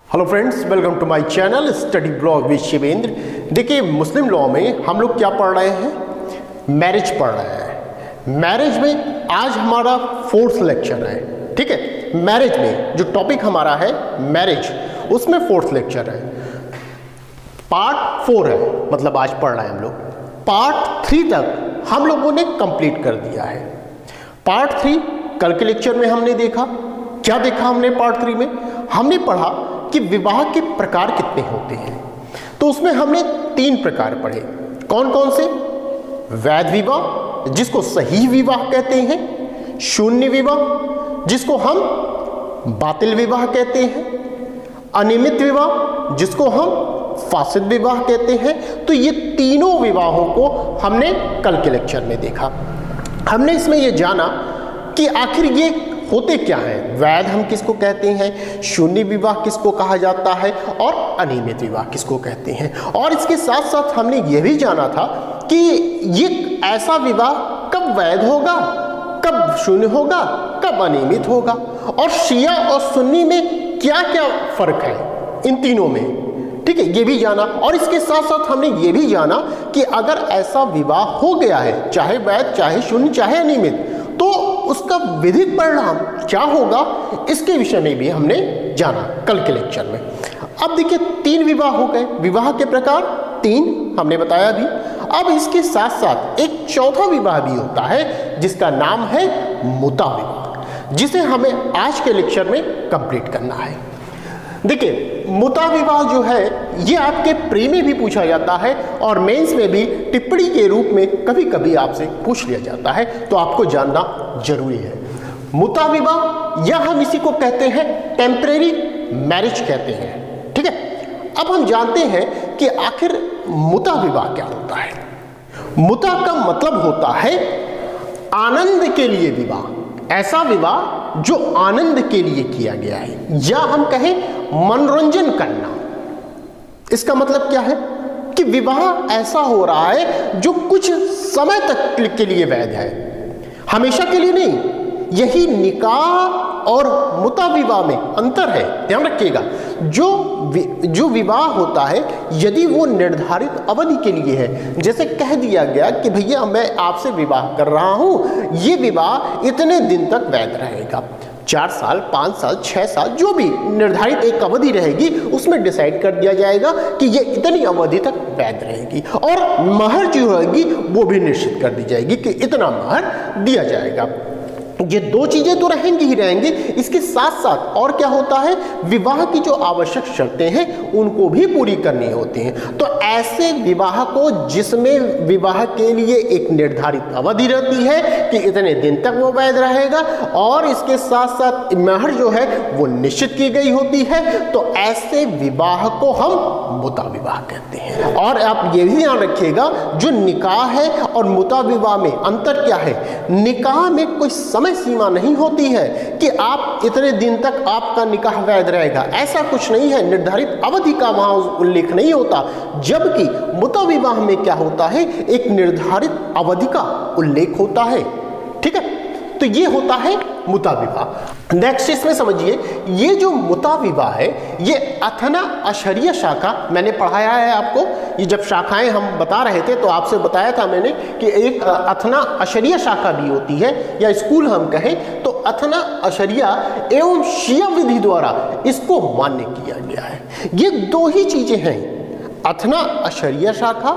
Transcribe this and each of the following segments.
Hello friends, welcome to my channel study blog with Shivendra. देखिए, Muslim law में हम लोग क्या पढ़ रहे हैं? मैरिज पढ़ रहे हैं। मैरिज में आज हमारा 4th लेक्चर है। ठीक है, मैरिज में जो टॉपिक हमारा है मैरिज, उसमें 4th लेक्चर है। पार्ट 4 है, मतलब आज पढ़ रहे हैं हम लोग। पार्ट 3 तक हम लोगों ने कंप्लीट कर दिया है। पार्ट 3 कल के लेक्चर में हमने देखा। क्या देखा हमने? पार्ट 3 में हमने पढ़ा कि विवाह के प्रकार कितने होते हैं। तो उसमें हमने 3 प्रकार पढ़े। कौन कौन से? वैध विवाह, जिसको सही विवाह कहते हैं, शून्य विवाह, जिसको हम बातिल विवाह कहते हैं, अनियमित विवाह, जिसको हम फासिद विवाह कहते हैं। तो ये तीनों विवाहों को हमने कल के लेक्चर में देखा। हमने इसमें यह जाना कि आखिर ये होते क्या है। वैध हम किसको कहते हैं, शून्य विवाह किसको कहा जाता है, और अनियमित विवाह किसको कहते हैं। और इसके साथ साथ हमने ये भी जाना था कि ये ऐसा विवाह कब वैध होगा, कब शून्य होगा, कब अनियमित होगा, और शिया और सुन्नी में क्या क्या फर्क है इन तीनों में। ठीक है, ये भी जाना। और इसके साथ साथ हमने ये भी जाना कि अगर ऐसा विवाह हो गया है, चाहे वैध, चाहे शून्य, चाहे अनियमित, तो उसका विधिक परिणाम क्या होगा, इसके विषय में भी हमने जाना कल के लेक्चर में। अब देखिए, 3 विवाह हो गए। विवाह के प्रकार 3 हमने बताया भी। अब इसके साथ साथ एक चौथा विवाह भी होता है जिसका नाम है मुता विवाह, जिसे हमें आज के लेक्चर में कंप्लीट करना है। देखिए, मुता विवाह जो है ये आपके प्री में भी पूछा जाता है और मेंस में भी टिप्पणी के रूप में कभी कभी आपसे पूछ लिया जाता है, तो आपको जानना जरूरी है। मुता विवाह या हम इसी को कहते हैं टेम्परेरी मैरिज कहते हैं। ठीक है, अब हम जानते हैं कि आखिर मुता विवाह क्या होता है। मुता का मतलब होता है आनंद के लिए विवाह, ऐसा विवाह जो आनंद के लिए किया गया है, या हम कहें मनोरंजन करना। इसका मतलब क्या है कि विवाह ऐसा हो रहा है जो कुछ समय तक के लिए वैध है, हमेशा के लिए नहीं। यही निकाह और मुता विवाह में अंतर है, ध्यान रखिएगा। जो विवाह होता है यदि वो निर्धारित अवधि के लिए है, जैसे कह दिया गया कि भैया मैं आपसे विवाह कर रहा हूं, ये विवाह इतने दिन तक वैध रहेगा, 4 साल, 5 साल, 6 साल, जो भी निर्धारित एक अवधि रहेगी उसमें डिसाइड कर दिया जाएगा कि ये इतनी अवधि तक वैध रहेगी, और महर जो रहेगी वो भी निश्चित कर दी जाएगी कि इतना महर दिया जाएगा। ये 2 चीजें तो रहेंगी ही रहेंगी। इसके साथ साथ और क्या होता है, विवाह की जो आवश्यक शर्तें हैं उनको भी पूरी करनी होती हैं। तो ऐसे विवाह को जिसमें विवाह के लिए एक निर्धारित अवधि रहती है कि इतने दिन तक वो वैध रहेगा, और इसके साथ साथ महर जो है वो निश्चित की गई होती है, तो ऐसे विवाह को हम मुता विवाह कहते हैं। और आप ये भी ध्यान रखिएगा, जो निकाह है और मुता विवाह में अंतर क्या है। निकाह में कोई समय सीमा नहीं होती है कि आप इतने दिन तक आपका निकाह वैध रहेगा, ऐसा कुछ नहीं है, निर्धारित अवधि का वहां उल्लेख नहीं होता। जबकि मुता विवाह में क्या होता है, एक निर्धारित अवधि का उल्लेख होता है। ठीक है, तो ये होता है मुता विवाह। नेक्स्ट इसमें समझिए, ये जो मुता विवाह है ये अथना अशरिया शाखा मैंने पढ़ाया है आपको। ये जब शाखाएं हम बता रहे थे तो आपसे बताया था मैंने कि एक अथना अशरिया शाखा भी होती है, या स्कूल हम कहें तो अथना अशरिया एवं शिया विधि द्वारा इसको मान्य किया गया है। ये 2 ही चीजें हैं, अथना अशरिया शाखा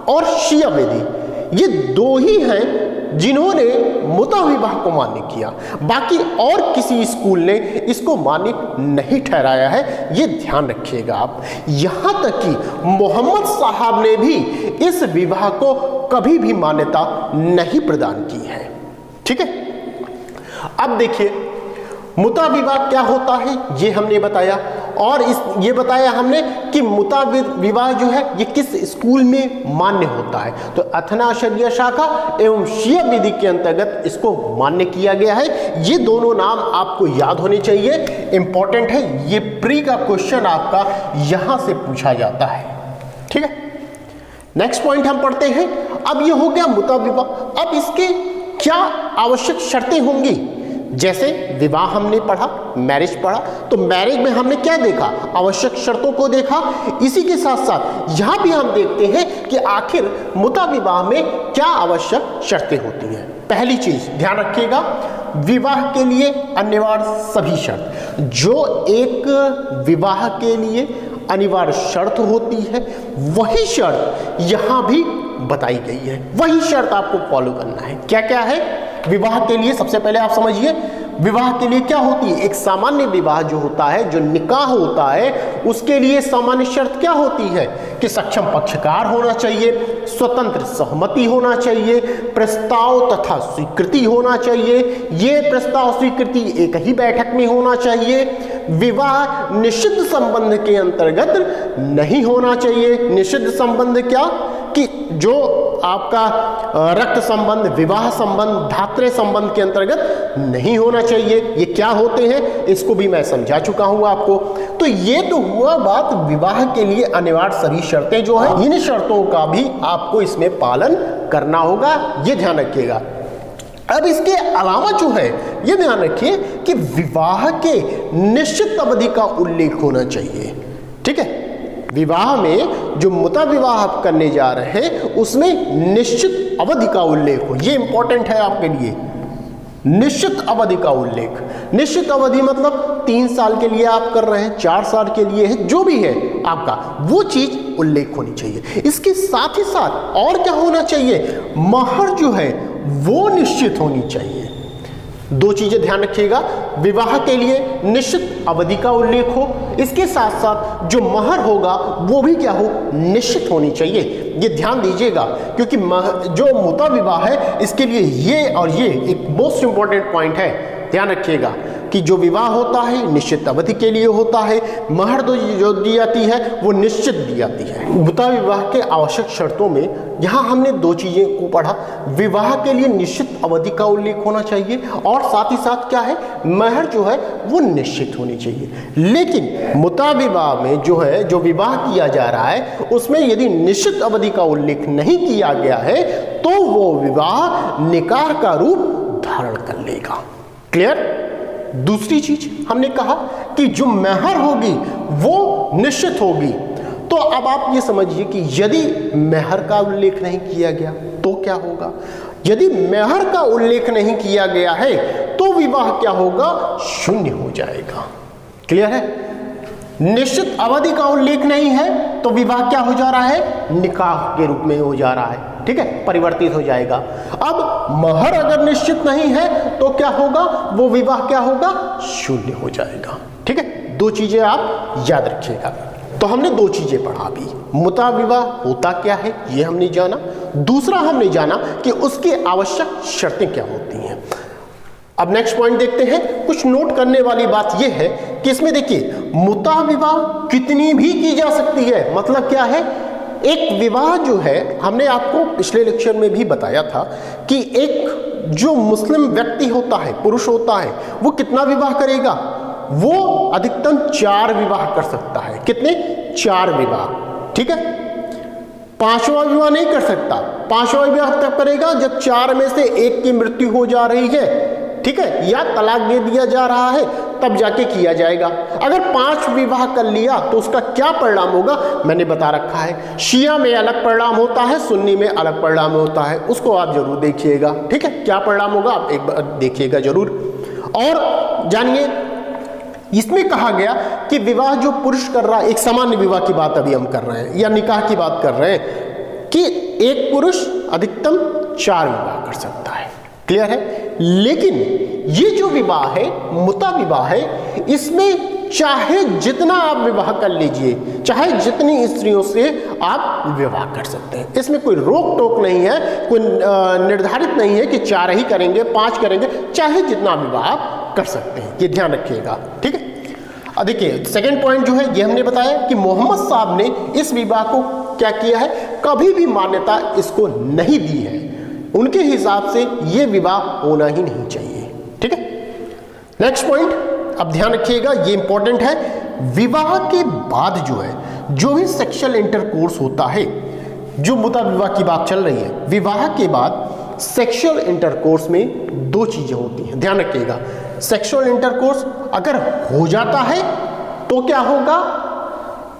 और शिया विधि। ये 2 ही हैं जिन्होंने मुता विवाह को मान्य किया। बाकी और किसी स्कूल ने इसको मान्य नहीं ठहराया है, ये ध्यान रखिएगा आप। यहां तक कि मोहम्मद साहब ने भी इस विवाह को कभी भी मान्यता नहीं प्रदान की है। ठीक है, अब देखिए मुता विवाह क्या होता है ये हमने बताया, और ये बताया हमने कि मुता विवाह जो है ये किस स्कूल में मान्य होता है। तो अथना शरिया शाखा एवं शिया विधि के अंतर्गत इसको मान्य किया गया है। ये दोनों नाम आपको याद होने चाहिए, इंपॉर्टेंट है। ये प्री का क्वेश्चन आपका यहां से पूछा जाता है। ठीक है, नेक्स्ट पॉइंट हम पढ़ते हैं। अब ये हो गया मुता विवाह। अब इसके क्या आवश्यक शर्तें होंगी, जैसे विवाह हमने पढ़ा, मैरिज पढ़ा, तो मैरिज में हमने क्या देखा, आवश्यक शर्तों को देखा। इसी के साथ साथ यहां भी हम देखते हैं कि आखिर मुता विवाह में क्या आवश्यक शर्तें होती हैं। पहली चीज ध्यान रखिएगा, विवाह के लिए अनिवार्य सभी शर्त, जो एक विवाह के लिए अनिवार्य शर्त होती है वही शर्त यहां भी बताई गई है, वही शर्त आपको फॉलो करना है। क्या क्या है विवाह के लिए? सबसे पहले आप समझिए विवाह के लिए क्या होती है। एक सामान्य विवाह जो होता है, जो निकाह होता है, उसके लिए सामान्य शर्त क्या होती है कि सक्षम पक्षकार होना चाहिए, स्वतंत्र सहमति होना चाहिए, प्रस्ताव तथा स्वीकृति होना चाहिए, ये प्रस्ताव स्वीकृति एक ही बैठक में होना चाहिए, विवाह निषिद्ध संबंध के अंतर्गत नहीं होना चाहिए। निषिद्ध संबंध क्या कि जो आपका रक्त संबंध, विवाह संबंध, धात्रे संबंध के अंतर्गत नहीं होना चाहिए। ये क्या होते हैं इसको भी मैं समझा चुका हूं आपको। तो ये तो हुआ बात विवाह के लिए अनिवार्य सभी शर्तें जो है, इन शर्तों का भी आपको इसमें पालन करना होगा, ये ध्यान रखिएगा। अब इसके अलावा जो है ये ध्यान रखिए कि विवाह के निश्चित अवधि का उल्लेख होना चाहिए। ठीक है, विवाह में जो मुता विवाह आप करने जा रहे हैं उसमें निश्चित अवधि का उल्लेख हो, ये इंपॉर्टेंट है आपके लिए। निश्चित अवधि का उल्लेख, निश्चित अवधि मतलब 3 साल के लिए आप कर रहे हैं, 4 साल के लिए है, जो भी है आपका, वो चीज उल्लेख होनी चाहिए। इसके साथ ही साथ और क्या होना चाहिए, महर जो है वो निश्चित होनी चाहिए। 2 चीजें ध्यान रखिएगा, विवाह के लिए निश्चित अवधि का उल्लेख हो, इसके साथ साथ जो महर होगा वो भी क्या हो, निश्चित होनी चाहिए। ये ध्यान दीजिएगा क्योंकि जो मुता विवाह है इसके लिए ये और ये एक मोस्ट इंपॉर्टेंट पॉइंट है। ध्यान रखिएगा कि जो विवाह होता है निश्चित अवधि के लिए होता है, महर जो दी जाती है वो निश्चित दी जाती है। मुता विवाह के आवश्यक शर्तों में यहाँ हमने 2 चीजें को पढ़ा, विवाह के लिए निश्चित अवधि का उल्लेख होना चाहिए और साथ ही साथ क्या है, महर जो है वो निश्चित होनी चाहिए। लेकिन मुता विवाह में जो है, जो विवाह किया जा रहा है उसमें यदि निश्चित अवधि का उल्लेख नहीं किया गया है तो वो विवाह निकाह का रूप धारण कर लेगा। क्लियर? दूसरी चीज हमने कहा कि जो महर होगी वो निश्चित होगी। तो अब आप ये समझिए कि यदि महर का उल्लेख नहीं किया गया तो क्या होगा, यदि महर का उल्लेख नहीं किया गया है तो विवाह क्या होगा, शून्य हो जाएगा। क्लियर है? निश्चित अवधि का उल्लेख नहीं है तो विवाह क्या हो जा रहा है, निकाह के रूप में हो जा रहा है। ठीक है, परिवर्तित हो जाएगा। अब महर अगर निश्चित नहीं है तो क्या होगा, वो विवाह क्या होगा, शून्य हो जाएगा। ठीक है, 2 चीजें आप याद रखिएगा। तो हमने 2 चीजें पढ़ा अभी, मुता विवाह होता क्या है ये हमने जाना, दूसरा हमने जाना कि उसकी आवश्यक शर्तें क्या होती हैं। अब नेक्स्ट पॉइंट देखते हैं। कुछ नोट करने वाली बात यह है कि इसमें देखिए मुता विवाह कितनी भी की जा सकती है। मतलब क्या है, एक विवाह जो है, हमने आपको पिछले लेक्चर में भी बताया था कि एक जो मुस्लिम व्यक्ति होता है, पुरुष होता है, वो कितना विवाह करेगा, वो अधिकतम 4 विवाह कर सकता है। कितने? 4 विवाह। ठीक है, 5वां विवाह नहीं कर सकता। 5वां विवाह तब करेगा जब 4 में से 1 की मृत्यु हो जा रही है, ठीक है, या तलाक दे दिया जा रहा है, तब जाके किया जाएगा। अगर 5 विवाह कर लिया तो उसका क्या परिणाम होगा मैंने बता रखा है। शिया में अलग परिणाम होता है, सुन्नी में अलग परिणाम होता है, उसको आप जरूर देखिएगा। ठीक है, क्या परिणाम होगा आप एक बार देखिएगा जरूर। और जानिए इसमें कहा गया कि विवाह जो पुरुष कर रहा है, एक सामान्य विवाह की बात अभी हम कर रहे हैं या निकाह की बात कर रहे हैं, कि एक पुरुष अधिकतम 4 विवाह कर सकता है। क्लियर है? लेकिन ये जो विवाह है, मुता विवाह है, इसमें चाहे जितना आप विवाह कर लीजिए, चाहे जितनी स्त्रियों से आप विवाह कर सकते हैं, इसमें कोई रोक टोक नहीं है, कोई निर्धारित नहीं है कि 4 ही करेंगे, 5 करेंगे, चाहे जितना विवाह आप कर सकते हैं। ये ध्यान रखिएगा। ठीक है, अब देखिए सेकेंड पॉइंट जो है ये हमने बताया कि मोहम्मद साहब ने इस विवाह को क्या किया है, कभी भी मान्यता इसको नहीं दी है। उनके हिसाब से ये विवाह होना ही नहीं चाहिए। ठीक है, नेक्स्ट पॉइंट अब ध्यान रखिएगा, ये इंपॉर्टेंट है। विवाह के बाद जो है, जो भी सेक्सुअल इंटरकोर्स होता है, जो मुता विवाह की बात चल रही है, विवाह के बाद सेक्सुअल इंटरकोर्स में 2 चीजें होती हैं, ध्यान रखिएगा। सेक्सुअल इंटरकोर्स अगर हो जाता है तो क्या होगा,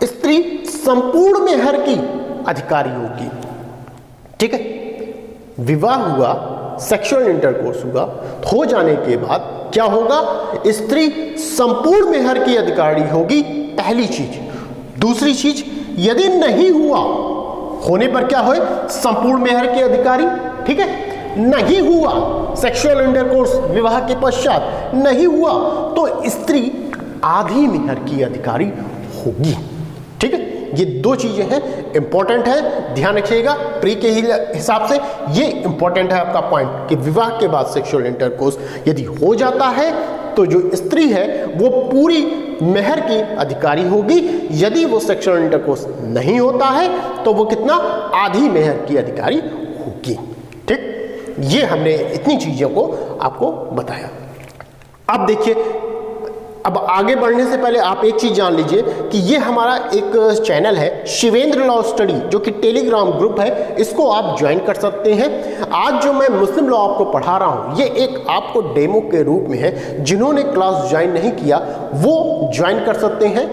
स्त्री संपूर्ण मेहर की अधिकारी होगी। ठीक है, विवाह हुआ, सेक्सुअल इंटरकोर्स हुआ, हो जाने के बाद क्या होगा, स्त्री संपूर्ण मेहर की अधिकारी होगी, पहली चीज। दूसरी चीज, यदि नहीं हुआ, होने पर क्या हो, संपूर्ण मेहर की अधिकारी। ठीक है, नहीं हुआ सेक्सुअल इंटरकोर्स विवाह के पश्चात नहीं हुआ तो स्त्री आधी मेहर की अधिकारी होगी। ठीक है, ये दो चीजें हैं, इंपॉर्टेंट है, ध्यान रखिएगा। प्री के हिसाब से ये इंपॉर्टेंट है आपका पॉइंट कि विवाह के बाद सेक्सुअल इंटरकोर्स यदि हो जाता है तो जो स्त्री है वो पूरी मेहर की अधिकारी होगी। यदि वो सेक्सुअल इंटरकोर्स नहीं होता है तो वो कितना, आधी मेहर की अधिकारी होगी। ठीक, ये हमने इतनी चीजों को आपको बताया। अब देखिए, अब आगे बढ़ने से पहले आप एक चीज जान लीजिए कि ये हमारा एक चैनल है शिवेंद्र लॉ स्टडी, जो कि टेलीग्राम ग्रुप है, इसको आप ज्वाइन कर सकते हैं। आज जो मैं मुस्लिम लॉ आपको पढ़ा रहा हूं ये एक आपको डेमो के रूप में है। जिन्होंने क्लास ज्वाइन नहीं किया वो ज्वाइन कर सकते हैं।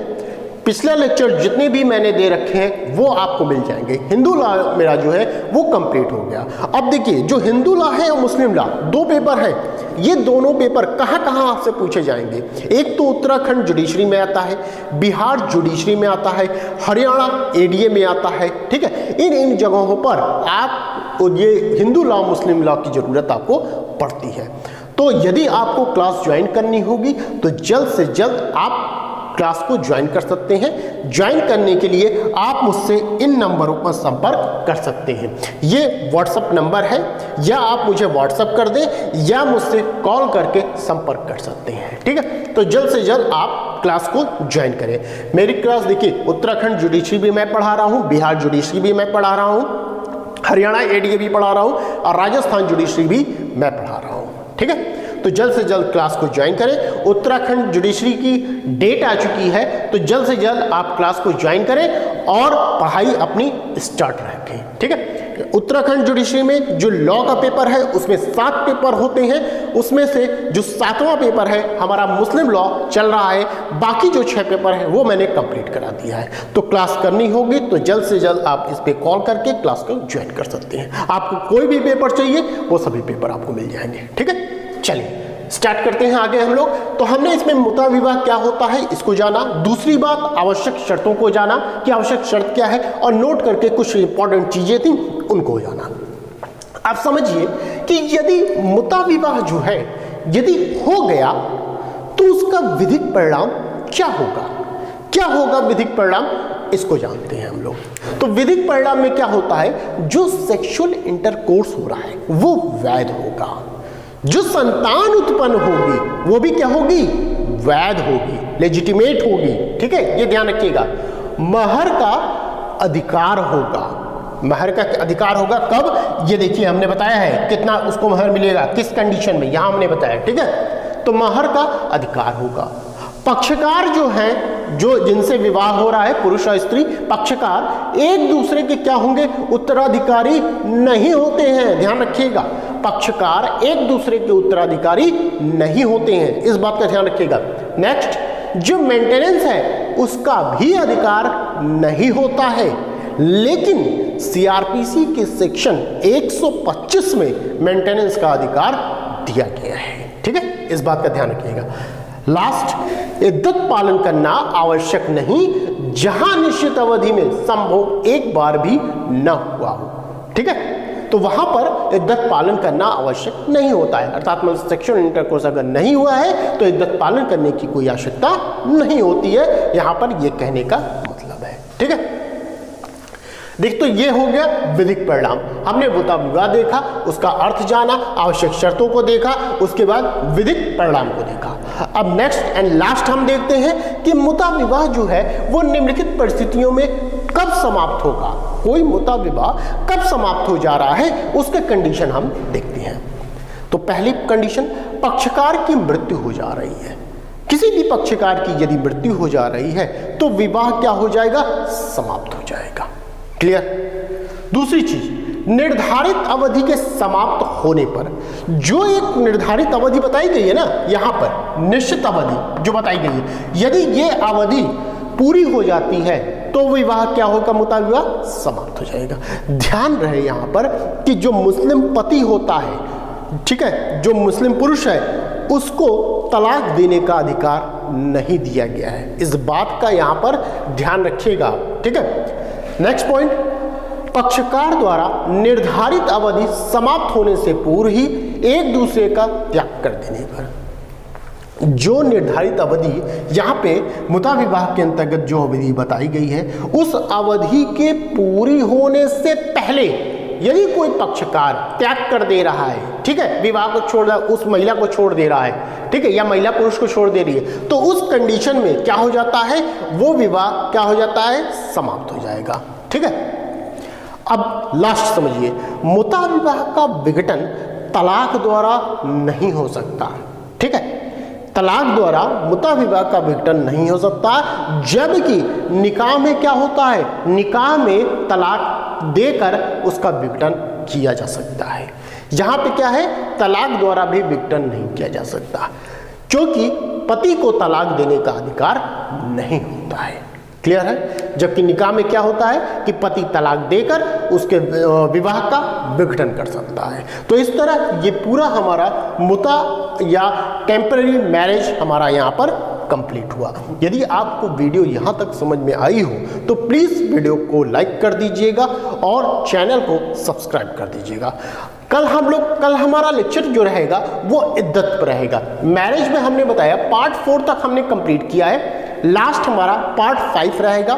पिछला लेक्चर जितने भी मैंने दे रखे हैं वो आपको मिल जाएंगे। हिंदू लॉ मेरा जो है वो कंप्लीट हो गया। अब देखिए, जो हिंदू लॉ है और मुस्लिम लॉ, दो पेपर हैं। ये दोनों पेपर कहाँ कहाँ आपसे पूछे जाएंगे, एक तो उत्तराखंड जुडिशरी में आता है, बिहार जुडिशरी में आता है, हरियाणा एडीए में आता है। ठीक है, इन जगहों पर आप ये हिंदू लॉ मुस्लिम लॉ की जरूरत आपको पड़ती है। तो यदि आपको क्लास ज्वाइन करनी होगी तो जल्द से जल्द आप क्लास को ज्वाइन कर सकते हैं। ज्वाइन करने के लिए आप मुझसे इन नंबरों पर संपर्क कर सकते हैं। ये व्हाट्सएप नंबर है, या आप मुझे व्हाट्सएप कर दें या मुझसे कॉल करके संपर्क कर सकते हैं। ठीक है, तो जल्द से जल्द आप क्लास को ज्वाइन करें। मेरी क्लास देखिए, उत्तराखंड जुडिशरी भी मैं पढ़ा रहा हूँ, बिहार जुडिशरी भी मैं पढ़ा रहा हूँ, हरियाणा एडीए भी पढ़ा रहा हूँ और राजस्थान जुडिशरी भी मैं पढ़ा रहा हूँ। ठीक है, तो जल्द से जल्द क्लास को ज्वाइन करें। उत्तराखंड जुडिशरी की डेट आ चुकी है तो जल्द से जल्द आप क्लास को ज्वाइन करें और पढ़ाई अपनी स्टार्ट रखें। ठीक है, उत्तराखंड जुडिशरी में जो लॉ का पेपर है उसमें 7 पेपर होते हैं, उसमें से जो 7वां पेपर है हमारा मुस्लिम लॉ चल रहा है, बाकी जो 6 पेपर है वो मैंने कंप्लीट करा दिया है। तो क्लास करनी होगी तो जल्द से जल्द आप इस पे कॉल करके क्लास को ज्वाइन कर सकते हैं। आपको कोई भी पेपर चाहिए वो सभी पेपर आपको मिल जाएंगे। ठीक है, चलिए स्टार्ट करते हैं आगे हम लोग। तो हमने इसमें मुता विवाह क्या होता है इसको जाना, दूसरी बात आवश्यक शर्तों को जाना कि आवश्यक शर्त क्या है, और नोट करके कुछ इंपॉर्टेंट चीजें थी उनको जाना। आप समझिए कि यदि मुता विवाह जो है यदि हो गया तो उसका विधिक परिणाम क्या होगा, क्या होगा विधिक परिणाम, इसको जानते हैं हम लोग। तो विधिक परिणाम में क्या होता है, जो सेक्सुअल इंटरकोर्स हो रहा है वो वैध होगा, जो संतान उत्पन्न होगी वो भी क्या होगी, वैध होगी, लेजिटिमेट होगी। ठीक है, ये ध्यान रखिएगा। महर का अधिकार होगा, महर का अधिकार होगा कब, ये देखिए हमने बताया है कितना उसको महर मिलेगा, किस कंडीशन में, यहां हमने बताया। ठीक है, तो महर का अधिकार होगा। पक्षकार जो हैं, जो जिनसे विवाह हो रहा है, पुरुष और स्त्री पक्षकार, एक दूसरे के क्या होंगे, उत्तराधिकारी नहीं होते हैं। ध्यान रखिएगा, पक्षकार एक दूसरे के उत्तराधिकारी नहीं होते हैं, इस बात का ध्यान रखिएगा। नेक्स्ट, जो मेंटेनेंस है उसका भी अधिकार नहीं होता है, लेकिन सीआरपीसी के सेक्शन 125 में मेंटेनेंस का अधिकार दिया गया है। ठीक है, इस बात का ध्यान रखिएगा। लास्ट, इद्दत पालन करना आवश्यक नहीं जहां निश्चित अवधि में संभोग एक बार भी न हुआ हो। ठीक है, तो वहां पर इद्दत पालन करना आवश्यक नहीं होता है, अर्थात मतलब सेक्सुअल इंटरकोर्स अगर नहीं हुआ है तो इद्दत पालन करने की कोई आवश्यकता नहीं होती है, यहां पर यह कहने का मतलब है। ठीक है, देख, तो ये हो गया विधिक परिणाम। हमने मुता विवाह देखा, उसका अर्थ जाना, आवश्यक शर्तों को देखा, उसके बाद विधिक परिणाम को देखा। अब नेक्स्ट एंड लास्ट हम देखते हैं कि मुता विवाह जो है वो निम्नलिखित परिस्थितियों में कब समाप्त होगा, कोई मुता विवाह कब समाप्त हो जा रहा है उसके कंडीशन हम देखते हैं। तो पहली कंडीशन, पक्षकार की मृत्यु हो जा रही है। किसी भी पक्षकार की यदि मृत्यु हो जा रही है तो विवाह क्या हो जाएगा, समाप्त हो जाएगा। क्लियर। दूसरी चीज, निर्धारित अवधि के समाप्त होने पर, जो एक निर्धारित अवधि बताई गई है ना यहां पर, निश्चित अवधि जो बताई गई है, यदि ये अवधि पूरी हो जाती है तो विवाह क्या होगा, मुता विवाह समाप्त हो जाएगा। ध्यान रहे यहां पर कि जो मुस्लिम पति होता है, ठीक है, जो मुस्लिम पुरुष है, उसको तलाक देने का अधिकार नहीं दिया गया है। इस बात का यहां पर ध्यान रखिएगा, ठीक है। नेक्स्ट पॉइंट, पक्षकार द्वारा निर्धारित अवधि समाप्त होने से पूर्व ही एक दूसरे का त्याग कर देने पर, जो निर्धारित अवधि यहां पे मुता विवाह के अंतर्गत जो अवधि बताई गई है, उस अवधि के पूरी होने से पहले यदि कोई पक्षकार त्याग कर दे रहा है, ठीक है, विवाह को छोड़ रहा है, उस महिला को छोड़ दे रहा है, ठीक है, या महिला पुरुष को छोड़ दे रही है, तो उस कंडीशन में क्या हो जाता है, वो विवाह क्या हो जाता है, समाप्त हो जाएगा, ठीक है। अब लास्ट समझिए, मुता विवाह का विघटन तलाक द्वारा नहीं हो सकता, ठीक है, तलाक द्वारा मुता विवाह का विघटन नहीं हो सकता, जबकि निकाह में क्या होता है, निकाह में तलाक देकर उसका विघटन किया जा सकता है। यहां पे क्या है, तलाक द्वारा भी विघटन नहीं किया जा सकता, क्योंकि पति को तलाक देने का अधिकार नहीं होता है। क्लियर है। जबकि निकाह में क्या होता है कि पति तलाक देकर उसके विवाह का विघटन कर सकता है। तो इस तरह ये पूरा हमारा मुता या टेम्पररी मैरिज हमारा यहाँ पर कंप्लीट हुआ। यदि आपको वीडियो यहाँ तक समझ में आई हो तो प्लीज़ वीडियो को लाइक कर दीजिएगा और चैनल को सब्सक्राइब कर दीजिएगा। कल हमारा लेक्चर जो रहेगा वो इद्दत पर रहेगा। मैरिज में हमने बताया पार्ट 4 तक हमने कंप्लीट किया है, लास्ट हमारा पार्ट 5 रहेगा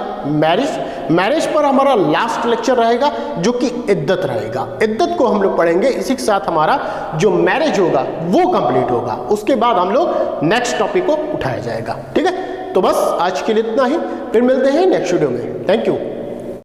मैरिज पर हमारा लास्ट लेक्चर रहेगा जो कि इद्दत रहेगा। इद्दत को हम लोग पढ़ेंगे, इसी के साथ हमारा जो मैरिज होगा वो कंप्लीट होगा। उसके बाद हम लोग नेक्स्ट टॉपिक को उठाया जाएगा। ठीक है, तो बस आज के लिए इतना ही, फिर मिलते हैं नेक्स्ट वीडियो में। Thank you.